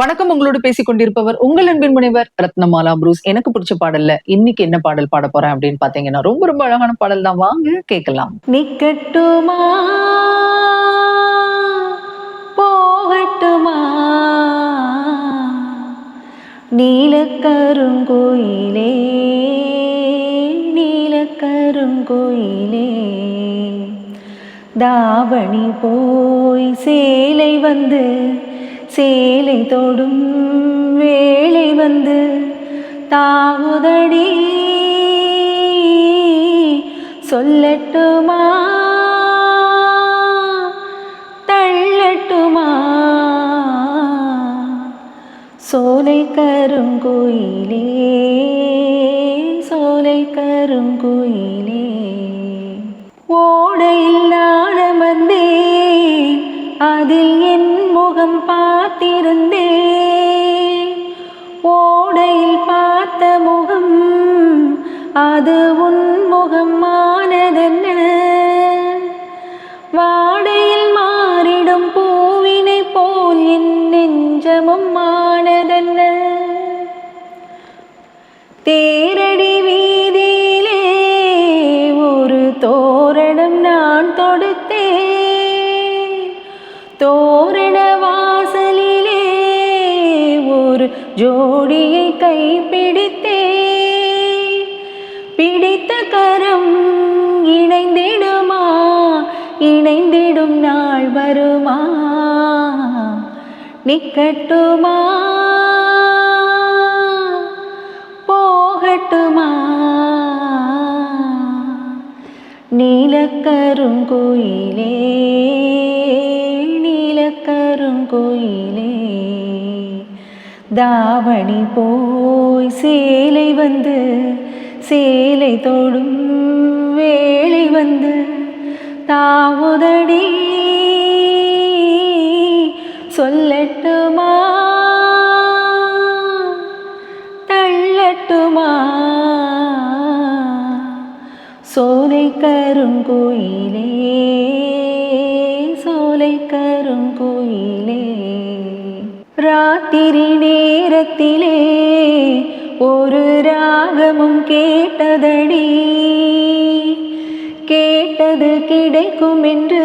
வணக்கம். உங்களோடு பேசிக் கொண்டிருப்பவர் உங்கள் அன்பின் முனைவர் ரத்னமாலா புரூஸ். எனக்கு பிடிச்ச பாடல்ல இன்னைக்கு என்ன பாடல் பாட போறேன் அப்படின்னு பாத்தீங்கன்னா, ரொம்ப ரொம்ப அழகான பாடல் தான். வாங்க கேட்கலாம். நிக்கட்டுமா போகட்டுமா நீலக்கருங்கோயிலே நீலக்கருங்கோயிலே தாவணி போய் சேலை வந்து சேலை தொடும் வேளை வந்து தாவுதடி சொல்லட்டுமா தள்ளட்டுமா சோலை கருங்கோயிலே சோலை கருங்கோயிலே ஓடையில் நான் அமர்ந்தேன், அதில் என் முகம் பார்த்திருந்தேன். ஓடையில் பார்த்த முகம் அது உன் முகம் ஆனதென்ன? வாடையில் மாறிடும் பூவினை போல் என் நெஞ்சமும் ஆனதென்ன? தேரடி வீதியிலே ஒரு தோரணம் நான் தொடுத்தேன். தோரண வாசலிலே ஒரு ஜோடியை கைப்பிடித்தேன். பிடித்த கரம் இணைந்திடுமா? இணைந்திடும் நாள் வருமா? நிக்கட்டுமா போகட்டுமா நீலக்கருங்கோயிலே நீலக்கருங்கோயிலே தாவணி போய் சேலை வந்து சேலை தொடும் வேளை வந்து தாவுதடி சொல்லட்டுமா தள்ளட்டுமா சோலை கருங்கோயிலே சோலை கருங்கோயிலே ராத்திரி நேரத்திலே ஒரு ராகமும் கேட்டதடி. கேட்டது கிடைக்கும் என்று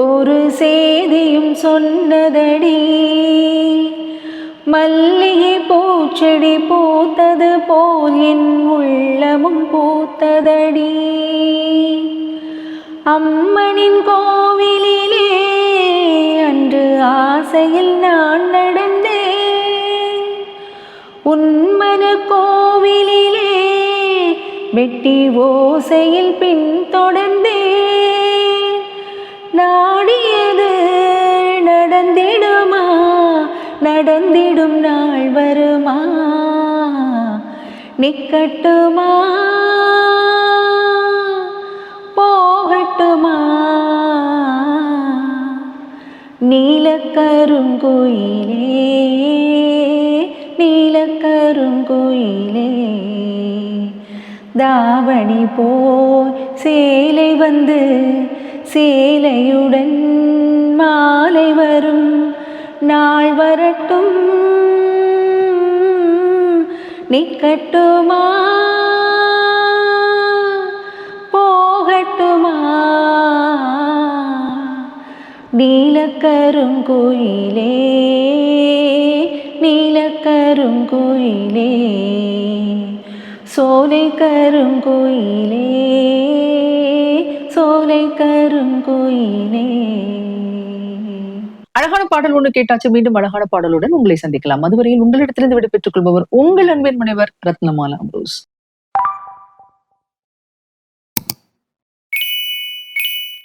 ஒரு செய்தியும் சொன்னதடி. மல்லிகை பூச்செடி பூத்தது போல் என் உள்ளமும் பூத்ததடி. அம்மனின் கோவிலிலே அன்று ஆசையில் நான் நடந்தேன். உன்மன கோவிலிலே வெட்டி ஓசையில் பின் தொடர்ந்தேன். நாடியது நடந்திடுமா? நடந்திடும் நாள் வருமா? நிக்கட்டுமா போகட்டுமா நீலக்கருங்கோயிலே நீலக்கருங்கோயிலே தாவணி போய் சேலை வந்து சேலையுடன் மாலை வரும் நாள் வரட்டும். நிக்கட்டுமா போகட்டுமா நீலக்கருங்கோயிலே நீலக்கருங்கோயிலே சோலை கருங்கோயிலே சோலை கருங்கோயிலே. அழகான பாடல் ஒண்ணு கேட்டாச்சு. மீண்டும் அழகான பாடலுடன் உங்களை சந்திக்கலாம். அதுவரையில் உங்களிடத்திலிருந்து விடைபெற்றுக் கொள்பவர் உங்கள் அன்பின் முனைவர் ரத்னமாலா புரூஸ்.